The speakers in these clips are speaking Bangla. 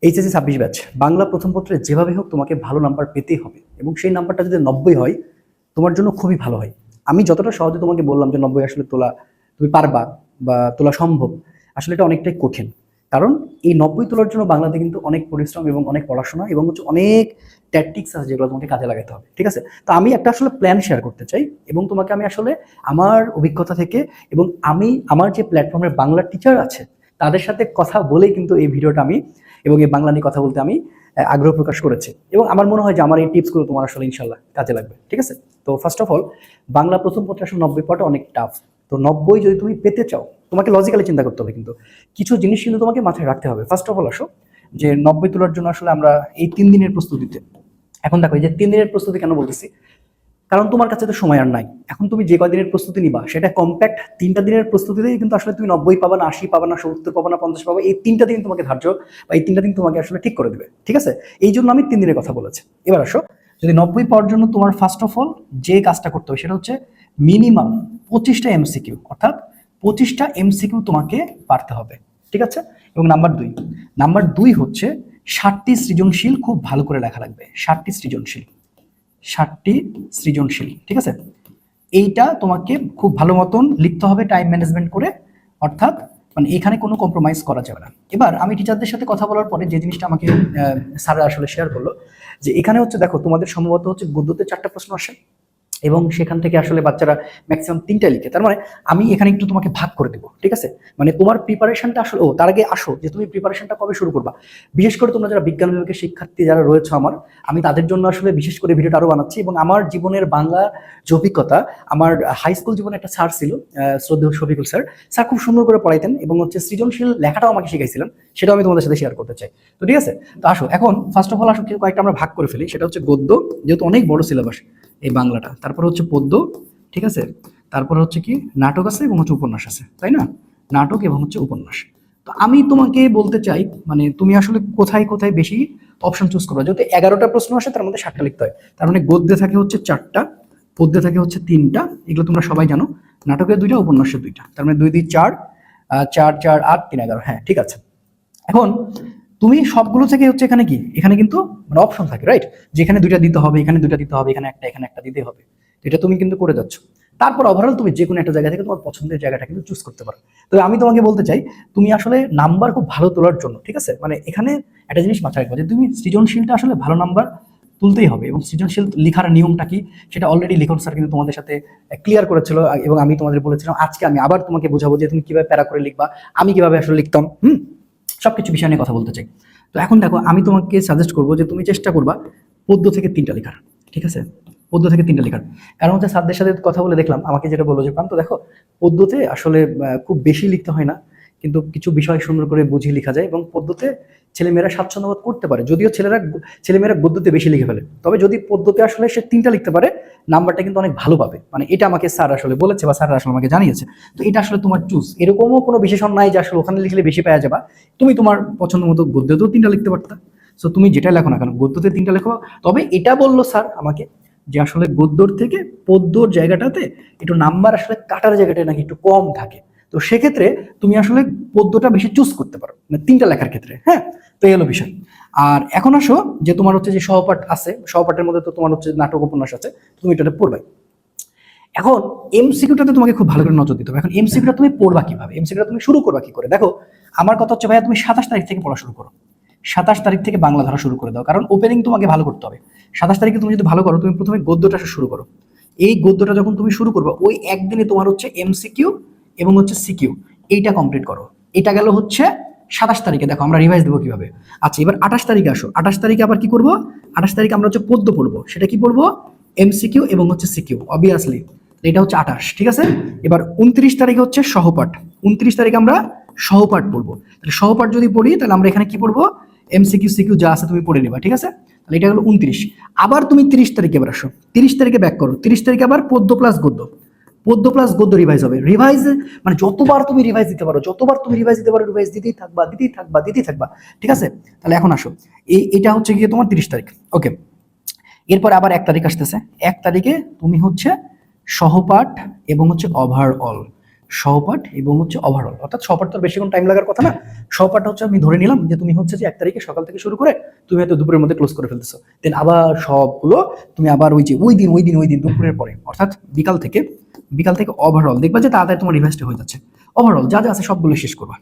এইচএসসি 26 ব্যাচ বাংলা প্রথম পত্রে যেভাবে হোক তোমাকে ভালো নাম্বার পেতেই হবে এবং সেই নাম্বারটা যদি 90 হয় তোমার জন্য খুবই ভালো হয়। আমি যতটা সহজে তোমাকে বললাম যে 90 আসলে তোলা তুমি পারবা বা তোলা সম্ভব, আসলে এটা অনেকটাই কঠিন। কারণ এই 90 তোলার জন্য বাংলাতে কিন্তু অনেক পরিশ্রম এবং অনেক পড়াশোনা এবং অনেক ট্যাকটিক্স আছে যেগুলো তোমাকে কাজে লাগাতে হবে। ঠিক আছে, তো আমি একটা আসলে প্ল্যান শেয়ার করতে চাই এবং তোমাকে আমি আসলে আমার অভিজ্ঞতা থেকে এবং আমি আমার যে প্ল্যাটফর্মের বাংলা টিচার আছে তাদের সাথে কথা বলেই কিন্তু এই ভিডিওটা আমি এবং এই বাংলা নিয়ে কথা বলতে আমি আগ্রহ প্রকাশ করেছি এবং আমার মনে হয় যে আমার এই টিপসগুলো তোমার আসলে ইনশাল্লাহ কাজে লাগবে। ঠিক আছে, তো ফার্স্ট অফ অল বাংলা প্রথম পত্রে আসলে 90 পাওয়াটা অনেক টাফ। তো 90 যদি তুমি পেতে চাও তোমাকে লজিক্যালি চিন্তা করতে হবে, কিন্তু কিছু জিনিস কিন্তু তোমাকে মাথায় রাখতে হবে। ফার্স্ট অফ অল আসো যে 90 তোলার জন্য আসলে আমরা এই 3 দিনের প্রস্তুতিতে, এখন দেখো এই যে 3 দিনের প্রস্তুতি কেন বলতেছি, কারণ তোমার কাছে তো সময় আর নাই। এখন তুমি যে কয়দিনের প্রস্তুতি নিবা সেটা কম্প্যাক্ট 3টা দিনের প্রস্তুতিতেই কিন্তু আসলে তুমি 90 পাবা না, 80 পাবা না, 70 পাবা না, 50 পাবা। এই 3টা দিন তোমাকে ধার্য বা এই 3টা দিন তোমাকে আসলে ঠিক করে দেবে। ঠিক আছে, এই জন্য আমি 3 দিনের কথা বলেছি। এবার আসো, যদি 90 পাওয়ার জন্য তোমার ফার্স্ট অফ অল যে কাজটা করতে হবে সেটা হচ্ছে মিনিমাম 25টা এমসিকিউ, অর্থাৎ 25টা এমসিকিউ তোমাকে পারতে হবে। ঠিক আছে, এবং নাম্বার দুই হচ্ছে 60টি সৃজনশীল খুব ভালো করে লেখা লাগবে। 60টি সৃজনশীল, ঠিক আছে, এইটা তোমাকে খুব ভালো মতন লিখতে হবে টাইম ম্যানেজমেন্ট করে, অর্থাৎ মানে এখানে কোনো কম্প্রোমাইজ করা যাবে না। এবার আমি টিচারদের সাথে কথা বলার পরে যে জিনিসটা আমাকে স্যার আসলে শেয়ার করলো যে এখানে হচ্ছে দেখো তোমাদের সম্ভবত হচ্ছে গদ্যতে 4টা প্রশ্ন আসে এবং সেখান থেকে আসলে বাচ্চারা ম্যাক্সিমাম 3টা লিখে। তার মানে আমি এখানে একটু তোমাকে ভাগ করে দেবো। ঠিক আছে, মানে তোমার প্রিপারেশনটা আসলে তার আগে আসো যে তুমি প্রিপারেশনটা কবে শুরু করবা। বিশেষ করে তোমরা যারা বিজ্ঞান বিভাগের শিক্ষার্থী যারা রয়েছে আমি তাদের জন্য আসলে বিশেষ করে ভিডিওটা আরো বানাচ্ছি। এবং আমার জীবনের বাংলা যে অভিজ্ঞতা, আমার হাই স্কুল জীবনে একটা স্যার ছিল, শ্রদ্ধেয় শফিকুল স্যার। স্যার খুব সুন্দর করে পড়াইতেন এবং হচ্ছে সৃজনশীল লেখাটাও আমাকে শিখাইছিলেন, সেটাও আমি তোমাদের সাথে শেয়ার করতে চাই। তো ঠিক আছে, তো আসো এখন ফার্স্ট অফ অল আসো কয়েকটা আমরা ভাগ করে ফেলি। সেটা হচ্ছে গদ্য, যেহেতু অনেক বড় সিলেবাস এই বাংলাটা, তারপর হচ্ছে পদ্য, ঠিক আছে, তারপর হচ্ছে কি নাটক আছে এবং হচ্ছে উপন্যাস আছে, তাই না? নাটক এবং হচ্ছে উপন্যাস। তো আমি তোমাকে বলতে চাই মানে তুমি আসলে কোথায় কোথায় বেশি অপশন চুজ করবে। যেহেতু 11টা প্রশ্ন আসে তার মধ্যে 7টা লিখতে হয়, তার মানে গদ্যে থাকে হচ্ছে 4টা, পদ্যে থাকে হচ্ছে 3টা, এগুলো তোমরা সবাই জানো। নাটকে 2টা, উপন্যাসে 2টা, তার মানে 2 2 4, 4 4 8 3 11। হ্যাঁ ঠিক আছে, এখন তুমি সবগুলো থেকে হচ্ছে এখানে কি, এখানে কিন্তু মানে অপশন থাকে, রাইট? যে এখানে 2টা দিতে হবে, এখানে 2টা দিতে হবে, এখানে একটা দিতে হবে। এটা তুমি কিন্তু করে যাচ্ছ। তারপর ওভারঅল তুমি যে কোনো একটা জায়গা থেকে তোমার পছন্দের জায়গাটা কিন্তু চুজ করতে পারো। তো আমি তোমাকে বলতে চাই তুমি আসলে নাম্বার খুব ভালো তোলার জন্য, ঠিক আছে, মানে এখানে একটা জিনিস মাথায় রাখবে যে তুমি সৃজনশীলটা আসলে ভালো নাম্বার তুলতেই হবে। এবং সৃজনশীল লেখার নিয়মটা কি সেটা অলরেডি লিখন স্যার কিন্তু তোমাদের সাথে ক্লিয়ার করেছিল এবং আমি তোমাদের বলেছিলাম। আজকে আমি আবার তোমাকে বোঝাবো যে তুমি কিভাবে প্যারা করে লিখবা, আমি কিভাবে আসলে লিখতাম। সবকিছু বিষয় নিয়ে কথা বলতে চাই। তো এখন দেখো আমি তোমাকে সাজেস্ট করবো যে তুমি চেষ্টা করবা পদ্য থেকে 3টা লেখার। ঠিক আছে, পদ্য থেকে 3টা লেখার কারণ হচ্ছে স্যারদের সাথে কথা বলে দেখলাম আমাকে যেটা বললো যে প্রান্ত দেখো পদ্যতে আসলে খুব বেশি লিখতে হয় না, কিন্তু কিছু বিষয় সুন্দর করে বুঝিয়ে লেখা যায় এবং পদ্যতে ছেলেমেয়েরা স্বাচ্ছন্দ্য বোধ করতে পারে। যদিও ছেলেমেয়েরা গদ্যতে বেশি লিখে ফেলে, তবে যদি পদ্যতে আসলে সে 3টা লিখতে পারে নাম্বারটা কিন্তু অনেক ভালো পাবে। মানে এটা আমাকে স্যার আসলে বলেছে বা স্যার আসলে আমাকে জানিয়েছে। তো এটা আসলে তোমার চুজ, এরকমও কোনো বিশেষণ নাই যে আসলে ওখানে লিখলে বেশি পাওয়া যাবে। তুমি তোমার পছন্দ মতো গদ্যতেও 3টা লিখতে পারতা। সো তুমি যেটা লেখো না কেন গদ্যতে 3টা লেখো। তবে এটা বললো স্যার আমাকে যে আসলে গদ্যর থেকে পদ্যর জায়গাটাতে একটু নাম্বার আসলে কাটার জায়গাটা নাকি একটু কম থাকে। তো সেক্ষেত্রে তুমি আসলে পদ্যটা বেশি চুজ করতে পারো মানে 3টা লেখার ক্ষেত্রে। হ্যাঁ, তো এই হলো বিষয়। আর এখন আসো যে তোমার হচ্ছে যে সহপাঠ আছে, সহপাঠের মধ্যে তো তোমার হচ্ছে নাটক উপন্যাস আছে, তুমি এটাতে পড়বে। এখন এমসিকিউটাতে তোমাকে খুব ভালো করে নজর দিতে হবে। এখন এমসিকিউটা তুমি পড়বা কিভাবে, এমসিকিউটা তুমি শুরু করবা কি করে? দেখো আমার কথা হচ্ছে ভাইয়া তুমি 27 তারিখ থেকে পড়া শুরু করো। 27 তারিখ থেকে বাংলা ধরা শুরু করে দাও, কারণ ওপেনিং তোমাকে ভালো করতে হবে। 27 তারিখে তুমি যদি ভালো করো, তুমি প্রথমে গদ্যটা শুরু করো। এই গদ্যটা যখন তুমি শুরু করবে ওই একদিনে তোমার হচ্ছে এমসিকিউ এবং হচ্ছে সিকিউ এইটা কমপ্লিট করো। এটা গেল হচ্ছে 27 তারিখে। দেখো আমরা রিভাইজ দেবো কিভাবে। আচ্ছা এবার 28 তারিখে আসো। 28 তারিখে আবার কি করবো? 28 তারিখে আমরা হচ্ছে পদ্য পড়বো। সেটা কি পড়বো? এমসিকিউ এবং হচ্ছে সিকিউ অবভিয়াসলি। এটা হচ্ছে 28, ঠিক আছে। এবার 29 তারিখে হচ্ছে সহপাঠ। 29 তারিখে আমরা সহপাঠ পড়বো। তাহলে সহপাঠ যদি পড়ি তাহলে আমরা এখানে কি পড়বো? এমসিকিউ সিকিউ যা আছে তুমি পড়ে নিবা, ঠিক আছে। তাহলে এটা হলো 29। আবার তুমি 30 তারিখে এবার আসো। 30 তারিখে ব্যাক করো। 30 তারিখে আবার পদ্য প্লাস গদ্য, পদ্য প্লাস গদ্য রিভাইজ হবে। রিভাইজ মানে যতবার তুমি রিভাইজ দিতে পারো, যতবার তুমি রিভাইজ দিতে পারো, রিভাইজ দিতেই থাকবা, দিতেই থাকবা, দিতেই থাকবা, ঠিক আছে। তাহলে এখন আসো, এটা হচ্ছে গিয়ে তোমার 30 তারিখ। ওকে, এরপর আবার 1 তারিখ আসতেছে। 1 তারিখে তুমি হচ্ছে সহপাঠ এবং হচ্ছে ওভারঅল। সহপাঠ এবং হচ্ছে ওভারঅল। অর্থাৎ সহপাঠ তো বেশিক্ষণ টাইম লাগার কথা না, সহপাঠ হচ্ছে আমি ধরে নিলাম যে তুমি হচ্ছে যে 1 তারিখে সকাল থেকে শুরু করে তুমি হয়তো দুপুরের মধ্যে ক্লোজ করে ফেলতেছো, দেন আবার সবগুলো তুমি আবার ওই দিন দুপুরের পরে অর্থাৎ বিকাল থেকে ওভারঅল দেখবা যে তাড়াতাড়ি তোমার রিভাইজটা হয়ে যাচ্ছে। ওভারঅল যা যা আছে সবগুলো শেষ করবা,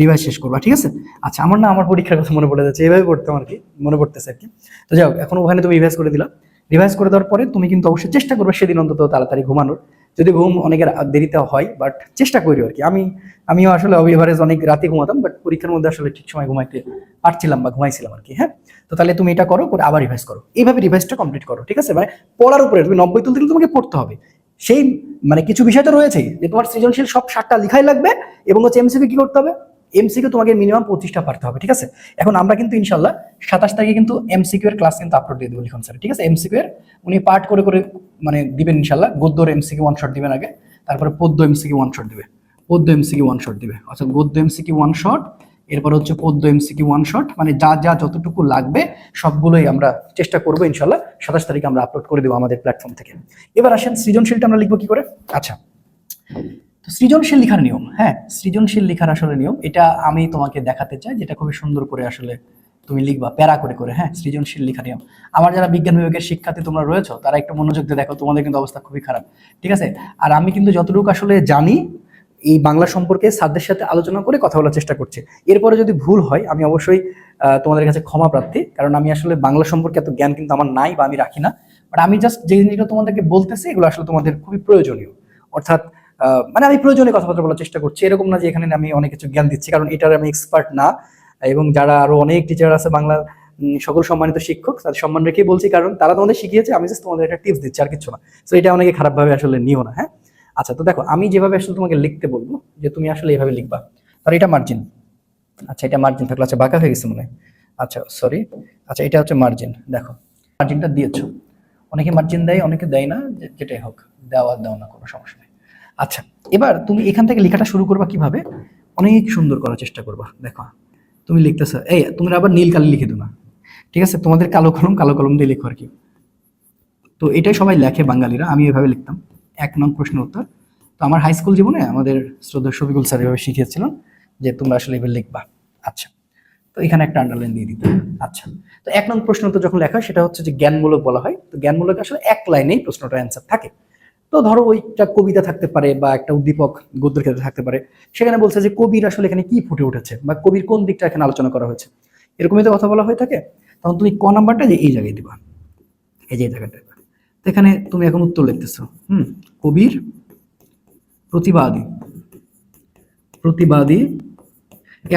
রিভাইজ শেষ করবা, ঠিক আছে? আচ্ছা, আমার পরীক্ষার কথা মনে পড়ে যাচ্ছে, এইভাবে পড়তাম আর কি, মনে পড়তেছে আর কি। তো যাই হোক, এখন ওখানে তুমি রিভাইজ করে দিলা। রিভাইজ করে দেওয়ার পরে তুমি কিন্তু অবশ্যই চেষ্টা করবে সেদিন অন্তত তাড়াতাড়ি ঘুমানোর, যদি ঘুম অনেকের দেরিতে হয়, বাট চেষ্টা করি আর কি। আমিও আসলে এভারেজ অনেক রাতে ঘুমাতাম, বাট পরীক্ষার মধ্যে আসলে ঠিক সময় ঘুমাইতে পারছিলাম বা ঘুমাইছিলাম আর কি। হ্যাঁ, তো তাহলে তুমি এটা করো, করে আবার রিভাইজ করো, এইভাবে রিভাইজটা কমপ্লিট করো, ঠিক আছে? মানে পড়ার উপরে তুমি 90 তুলতে গেলে তোমাকে পড়তে হবে। সেই মানে কিছু বিষয় তো রয়েছেই যে তোমার সৃজনশীল সব 7টা লিখাই লাগবে, এবং হচ্ছে এমসিকিউ কি করতে হবে, এমসিকিউ তোমাকে মিনিমাম 25টা পারতে হবে, ঠিক আছে? এখন আমরা কিন্তু ইনশাল্লাহ 27 তারিখে কিন্তু এমসিকিউ এর ক্লাস কিন্তু আপলোড দিয়ে দেবো লিখন স্যার, ঠিক আছে? এমসিকিউ এর উনি পার্ট করে করে মানে দিবেন ইনশাল্লাহ। গদ্যর এমসিকিউ 1 শট দিবেন আগে, তারপরে পদ্য এমসিকিউ 1 শট দিবে, অর্থাৎ গদ্য এমসিকিউ 1 শট, এরপর হচ্ছে পদ্য এমসিকিউ 1 শট, মানে যা যা যতটুকু লাগবে সবগুলোই আমরা চেষ্টা করবো ইনশাল্লাহ 27 তারিখে আমরা আপলোড করে দেবো আমাদের প্ল্যাটফর্ম থেকে। এবার আসেন সৃজনশীলটা আমরা লিখবো কি করে। আচ্ছা, তো সৃজনশীল লেখার নিয়ম, হ্যাঁ, সৃজনশীল লেখার আসলে নিয়ম এটা আমি তোমাকে দেখাতে চাই, যেটা খুবই সুন্দর করে আসলে তুমি লিখবা প্যারা করে করে। হ্যাঁ, সৃজনশীল লেখার নিয়ম। আমার যারা বিজ্ঞান বিভাগের শিক্ষার্থী তোমরা রয়েছো, তারা একটু মনোযোগ দিয়ে দেখো, তোমাদের কিন্তু অবস্থা খুবই খারাপ, ঠিক আছে? আর আমি কিন্তু যতটুকু আসলে জানি এই বাংলা সম্পর্কে স্যারদের সাথে আলোচনা করে কথা বলার চেষ্টা করছি। এরপরে যদি ভুল হয় আমি অবশ্যই তোমাদের কাছে ক্ষমা প্রার্থী, কারণ আমি আসলে বাংলা সম্পর্কে এত জ্ঞান কিন্তু আমার নাই বা আমি রাখি না। বাট আমি জাস্ট যে জিনিসগুলো তোমাদেরকে বলতেছি এগুলো আসলে তোমাদের খুবই প্রয়োজনীয়। অর্থাৎ মানে আমি প্রয়োজনীয় কথাবার্তা বলার চেষ্টা করছি, এরকম না যে এখানে আমি অনেক কিছু জ্ঞান দিচ্ছি, কারণ এটার আমি এক্সপার্ট না। এবং যারা আরো অনেক টিচার আছে বাংলা সকল সম্মানিত শিক্ষক, তাদের সম্মান রেখেই বলছি, কারণ তারা তোমাদের শিখিয়েছে, আমি জাস্ট তোমাদের একটা টিপস দিচ্ছি আর কিছু না। তো এটা অনেকে খারাপভাবে আসলে নিও না, হ্যাঁ? আচ্ছা, তো দেখো আমি যেভাবে আসলে তোমাকে লিখতে বলবো যে তুমি আসলে এইভাবে লিখবা। আর এটা মার্জিন, আচ্ছা এটা মার্জিন থাকলো, আচ্ছা বাঁকা হয়ে গেছে মনে হয়, আচ্ছা সরি, আচ্ছা এটা হচ্ছে মার্জিন। দেখো মার্জিনটা দিয়েছো, অনেকে মার্জিন দেয় অনেকে দেয় না, যেটাই হোক, দেওয়া দাও না, কোনো সমস্যা নেই। আচ্ছা, এবার তুমি এখান থেকে লেখাটা শুরু করবা কিভাবে, অনেক সুন্দর করার চেষ্টা করবা। দেখো তুমি লিখতেছো, এই তুমি আবার নীল কালি লিখে দো না, ঠিক আছে? তোমাদের কালো কলম দিয়ে লেখো আর কি। তো এটাই সবাই লেখে বাঙালিরা, আমি এভাবে লিখতাম। 1 নং প্রশ্নের উত্তর। তো আমার হাই স্কুল জীবনে আমাদের শ্রদ্ধেয় শফিকুল স্যার এভাবে শিখিয়েছিলেন যে তোমরা আসলে এভাবে লিখবা। আচ্ছা, তো এখানে একটা আন্ডারলাইন দিয়ে দিতে। আচ্ছা, তো 1 নং প্রশ্ন তো যখন লেখা হয় সেটা হচ্ছে যে জ্ঞানমূলক বলা হয়। তো জ্ঞানমূলক আসলে এক লাইনেই প্রশ্নটার অ্যান্সার থাকে। তো ধরো ওইটা কবিতা থাকতে পারে বা একটা উদ্দীপক গদ্যের ক্ষেত্রে থাকতে পারে, সেখানে বলছে যে কবির আসলে এখানে কি ফুটে উঠেছে বা কবির কোন দিকটা এখানে আলোচনা করা হয়েছে, এরকমই তো কথা বলা হয়ে থাকে। তখন তুমি ক নাম্বারটা যে এই জায়গায় দিবা, এই যে এই জায়গাটা। তো এখানে তুমি এখন উত্তর লিখতেছো, কবির প্রতিবাদী, প্রতিবাদী।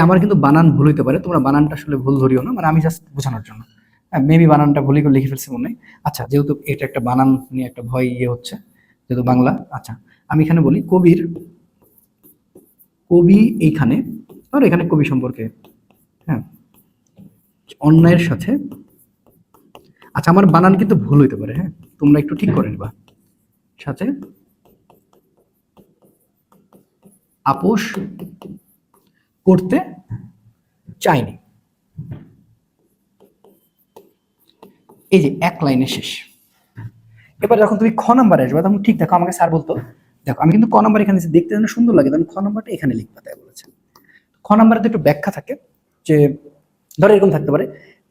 আমার কিন্তু বানান ভুল হইতে পারে, তোমরা বানানটা আসলে ভুল ধরিও না, মানে আমি জাস্ট বোঝানোর জন্য। মেবি বানানটা ভুলই করে লিখে ফেলছি মনে হয়। আচ্ছা, যেহেতু এটা একটা বানান নিয়ে একটা ভয় হচ্ছে, যেহেতু বাংলা। আচ্ছা, আমি এখানে বলি কবি এইখানে, ধরো এখানে কবি সম্পর্কে, হ্যাঁ, অন্যায়ের সাথে। আচ্ছা, আমার বানান কিন্তু ভুল হইতে পারে, হ্যাঁ, তোমরা একটু ঠিক করে নিবা। সাথে আপোষ করতে চাইনি, এই যে এক লাইনে শেষ। এবার যখন তুমি খ নাম্বারে আসবে তখন ঠিক দেখো, আমাকে স্যার বলতো, দেখো আমি কিন্তু ক নাম্বার এখানে দেখতে যেন সুন্দর লাগে, তখন খ নাম্বারটা এখানে লিখবা, তাই বলেছে। খ নাম্বারে তো একটু ব্যাখ্যা থাকে, যে ধরো এরকম থাকতে পারে,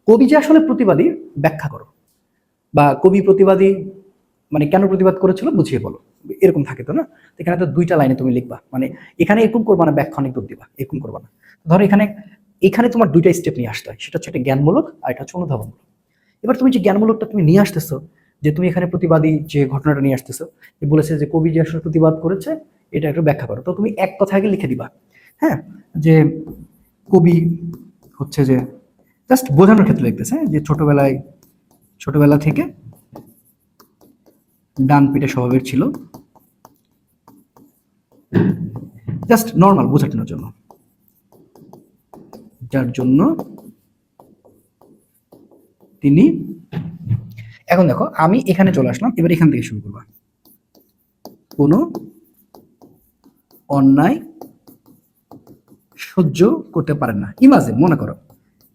কবি যে আসলে প্রতিবাদী ব্যাখ্যা করো, বা কবি প্রতিবাদী মানে কেন প্রতিবাদ করেছিল বুঝিয়ে বলো, এরকম থাকে তো না। এখানে তো 2টা লাইনে তুমি লিখবা, মানে এখানে এরকম করবা না, ব্যাখ্যা অনেক দূর দিবা, এরকম করবা না। ধরো এখানে এখানে তোমার 2টা স্টেপ নিয়ে আসতে হয়, সেটা হচ্ছে একটা জ্ঞানমূলক আর এটা হচ্ছে অনুধাবনমূলক। এবার তুমি যে জ্ঞানমূলকটা তুমি নিয়ে আসতেছো, যে তুমি এখানে প্রতিবাদী যে ঘটনাটা নিয়ে আসতেছো, যে বলেছে যে কবি যে আসলে প্রতিবাদ করেছে, এটা একটু ব্যাখ্যা করো। তো তুমি এক কথা আগে লিখে দিবা, হ্যাঁ, যে কবি হচ্ছে যে জাস্ট বোঝানোর ক্ষেত্রে লিখতেছে, যে ছোটবেলা থেকে ডান পিঠে স্বভাবের ছিল, জাস্ট নর্মাল বোঝানোর জন্য, যার জন্য তিনি। এখন দেখো আমি এখানে চলে আসলাম, এবার এখান থেকে শুরু করবা। কোনো অন্যায় সহ্য করতে পারেন না। ইমাজিন, মনে করো,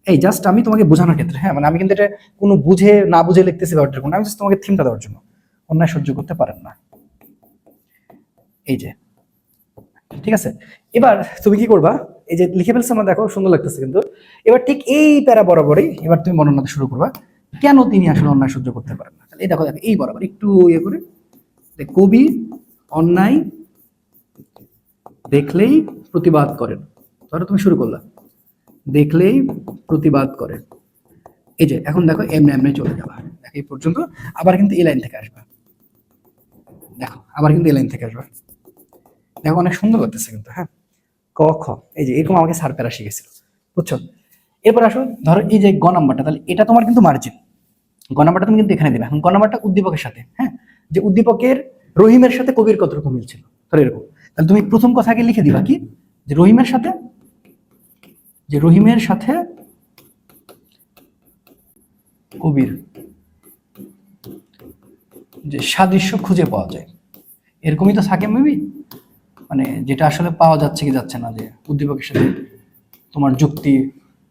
এই জাস্ট আমি তোমাকে বোঝানোর ক্ষেত্রে, হ্যাঁ, মানে আমি কিন্তু এটা কোনো বুঝে না বুঝে লিখতেছি ব্যাপারটা কোনো, আমি জাস্ট তোমাকে থিমটা দেওয়ার জন্য। অন্যায় সহ্য করতে পারেন না, এই যে ঠিক আছে, এবার তুমি কি করবা, এই যে লিখে ফেলছো আমার, দেখো সুন্দর লাগতেছে কিন্তু। এবার ঠিক এই প্যারা বরাবরই এবার তুমি বর্ণনাটা শুরু করবা, কেন তিনি আসলে অন্যায় সহ্য করতে পারেন না। এই দেখো দেখো এই বরাবর একটু ইয়ে করে, কবি অন্যায় দেখলেই প্রতিবাদ করেন, ধরো তুমি শুরু করলা, দেখলেই প্রতিবাদ করেন। এই যে এখন দেখো এমনি এমনি চলে যাবা, দেখো এই পর্যন্ত, আবার কিন্তু এই লাইন থেকে আসবা, দেখো আবার কিন্তু এই লাইন থেকে আসবা, দেখো অনেক সুন্দর লাগতেছে কিন্তু। হ্যাঁ, ক খ, এই যে এরকম আমাকে স্যার প্যারা শিখেছিল, বুঝছো। এরপর আসো, ধরো এই যে গ নাম্বারটা, তাহলে এটা তোমার কিন্তু মার্জিন, গ নাম্বারটা তুমি কিন্তু এখানে দিবে। এখন গ নাম্বারটা উদ্দীপকের সাথে, হ্যাঁ, যে উদ্দীপকের রহিমের সাথে কবির কতটুকু মিল ছিল, ধরো এরকম। তাহলে তুমি প্রথম কথাকে লিখে দিবা কি, যে রহিমের সাথে, যে রহিমের সাথে কবির যে সাদৃশ্য খুঁজে পাওয়া যায়, এরকমই তো থাকে মেবি, মানে যেটা আসলে পাওয়া যাচ্ছে কি যাচ্ছে না, যে উদ্দীপকের সাথে তোমার যুক্তি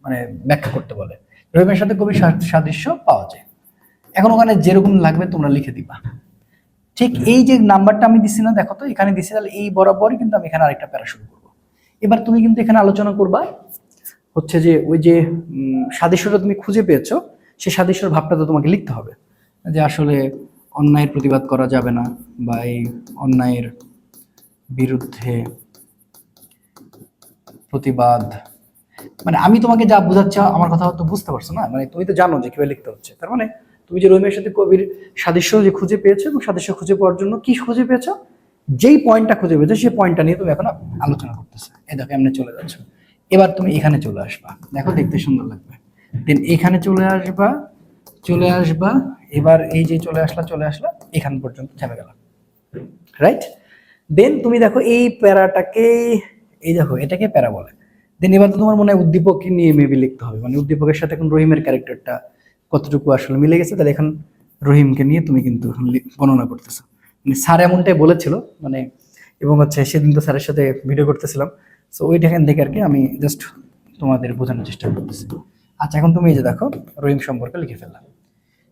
মানে ব্যাখ্যা করতে বলে, রহিমের সাথে কবির সাদৃশ্য পাওয়া যায়। এখন ওখানে যেরকম লাগবে তোমরা লিখে দিবা। ঠিক এই যে নাম্বারটা আমি দিছি না, দেখো তো এখানে দিছি, তাহলে এই বরাবরই কিন্তু আমি এখানে আরেকটা প্যারা শুরু করবো। এবার তুমি কিন্তু এখানে আলোচনা করবা হচ্ছে যে ওই যে সাদৃশ্যটা তুমি খুঁজে পেয়েছো, সেই সাদৃশ্যের ভাবটা তো তোমাকে লিখতে হবে, যে আসলে অন্যায়ের প্রতিবাদ করা যাবে না, বা এই অন্যায়ের বিরুদ্ধে প্রতিবাদ, মানে আমি তোমাকে যা বোঝাচ্ছি আমার কথা তো বুঝতে পারছো না, মানে তুমি তো জানো যে কিভাবে লিখতে হচ্ছে। তার মানে তুমি যে রহিমের সাথে কবির সাদৃশ্য যে খুঁজে পেয়েছো, এবং সাদৃশ্য খুঁজে পাওয়ার জন্য কি খুঁজে পেয়েছো, যেই পয়েন্টটা খুঁজে পেয়েছো সেই পয়েন্টটা নিয়ে তুমি এখন আলোচনা করতেছো। এই দেখো এমনি চলে যাচ্ছ, এবার তুমি এখানে চলে আসবা, দেখো দেখতে সুন্দর লাগবে। দেন এখানে চলে আসবা, চলে আসবা, এবার এই যে চলে আসলা এখান পর্যন্ত থেমে গেল, রাইট। দেন তুমি দেখো এই প্যারাটাকে, এই দেখো এটাকে প্যারা বলে। দেন এবার তো তোমার মনে হয় উদ্দীপক নিয়ে মেবি লিখতে হবে, মানে উদ্দীপকের সাথে এখন রহিমের ক্যারেক্টারটা কতটুকু আসলে মিলে গেছে, তাহলে এখন রহিমকে নিয়ে তুমি কিন্তু বর্ণনা করতেছো। মানে স্যার এমনটাই বলেছিল, মানে এবং হচ্ছে সেদিন তো স্যারের সাথে ভিডিও করতেছিলাম, সো ওইখান থেকে আর কি আমি জাস্ট তোমাদের বোঝানোর চেষ্টা করতেছি। আচ্ছা এখন তুমি এই যে দেখো রহিম সম্পর্কে লিখে ফেললাম,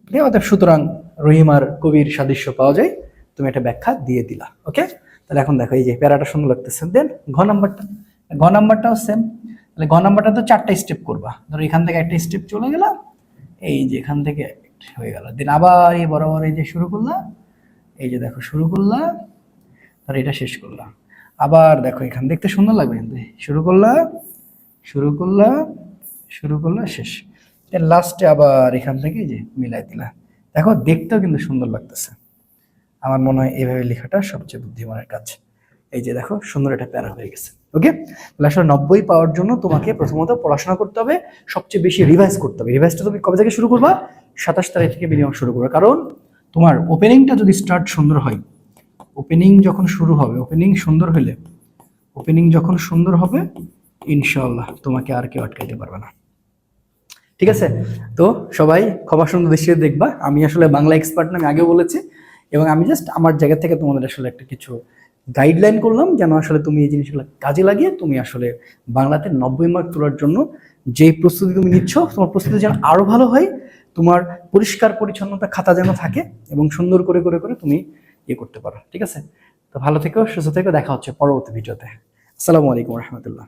ঠিক আছে, সুতরাং রহিম আর কবির সাদৃশ্য পাওয়া যায়, তুমি একটা ব্যাখ্যা দিয়ে দিলা। ওকে, তাহলে এখন দেখো এই যে প্যারাটা সুন্দর লাগতেছে। দেন ঘ নাম্বারটাও সেম, তাহলে ঘ নাম্বারটা তো 4টা স্টেপ করবা, ধরো এখান থেকে একটা স্টেপ চলে গেলাম, এই যে এখান থেকে হয়ে গেল, দেন আবার এই বরাবর এই যে শুরু করলা, এই যে দেখো শুরু করলা, আর এটা শেষ করলা, আবার দেখো এখান দেখতে সুন্দর লাগবে কিন্তু, শুরু করলা, শুরু করলা, শুরু করলা, শেষ, লাস্টে আবার এখান থেকে এই যে মিলাই দিলা, দেখো দেখতেও কিন্তু সুন্দর লাগতেছে। আমার মনে হয় এইভাবে লেখাটা সবচেয়ে বুদ্ধিমানের কাজ। এই যে দেখো সুন্দর একটা প্যারা হয়ে গেছে। ওকে, তাহলে আসলে 90 পাওয়ার জন্য তোমাকে প্রথমত পড়াশোনা করতে হবে, সবচেয়ে বেশি রিভাইজ করতে হবে। রিভাইজটা তুমি কবে থেকে শুরু করবা, 27 তারিখ থেকে মিনিমাম শুরু করবে, কারণ তোমার ওপেনিংটা যদি স্টার্ট সুন্দর হয়, ওপেনিং যখন শুরু হবে, ওপেনিং সুন্দর হলে, ওপেনিং যখন সুন্দর হবে ইনশাআল্লাহ তোমাকে আর কেউ আটকাইতে পারবে না। ঠিক আছে, তো সবাই ক্ষমা সুন্দর দৃষ্টিতে দেখবা, আমি আসলে বাংলা এক্সপার্ট না, আমি আগেও বলেছি, এবং আমি জাস্ট আমার জায়গা থেকে তোমাদের আসলে একটা কিছু গাইডলাইন করলাম, যেন আসলে তুমি এই জিনিসগুলো কাজে লাগিয়ে তুমি আসলে বাংলাতে 90 মার্ক তোলার জন্য যে প্রস্তুতি তুমি নিচ্ছ, তোমার প্রস্তুতি যেন আরো ভালো হয়, তোমার পরিষ্কার পরিচ্ছন্নতা খাতা যেন থাকে, এবং সুন্দর করে করে করে তুমি ইয়ে করতে পারো। ঠিক আছে, তো ভালো থেকো, সুস্থ থেকো, দেখা হচ্ছে পরবর্তী ভিডিওতে। আসসালামু আলাইকুম রহমতুল্লাহ।